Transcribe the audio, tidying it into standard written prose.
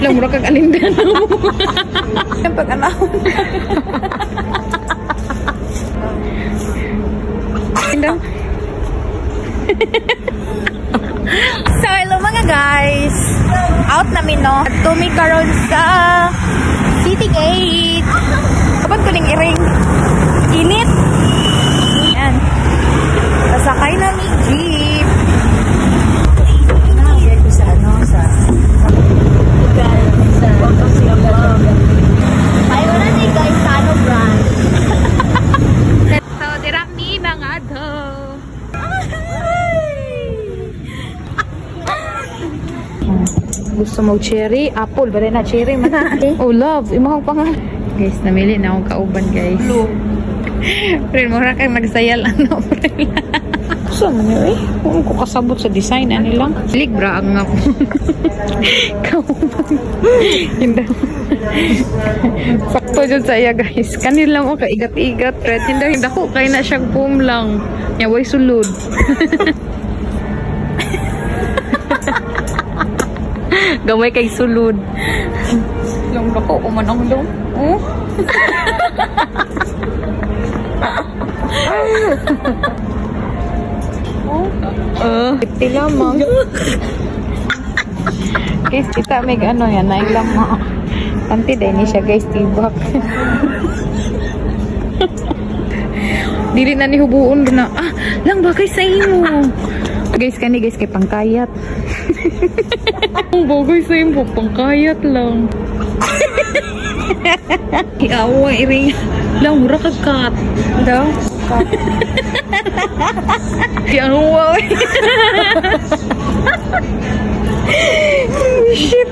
Lang mura kag alindan mo. Ang pag-anahon. Indang. So, hello mga guys. Out namin, no? Tumi karon sa City Gate. Kapag ko ning iring. Init. Yan. Sasakay namin jeep. Nahagay ko sa ano, sa ayaw na ni guys, sa ano brand. So, dirap ni mga do. Gusto mo cherry? Apple. Bale na cherry man na. Oh, love. Imahang pa nga. Guys, namili na akong kauban, guys. Pero mura kang nagsayal. Ano, friend? Gusto mo nyo eh. Kung ko kasabot sa design, ano lang. Silig, bra ang ako. Kauban. Hindi. Sakto dyan sa iya, guys. Kanila mo ka igat-igat. Hindi ko. Kaya na siyang boom lang. Yaway sulod. Gamay kay sulod. Lang ako kumanong dong. Oh. Iti lamang. Guys, kita may ano yan. Naing lamang. Panti dahil ni siya guys. Tibak. Dili na ni hubuon na. Ah, lang bakay sa imo. Guys, kani guys kay pangkayat. Ang bagay sa imo, pangkayat lang. Iawa, iring. Lang, mura ka kat. Daw? Kat. Iawa. Shit.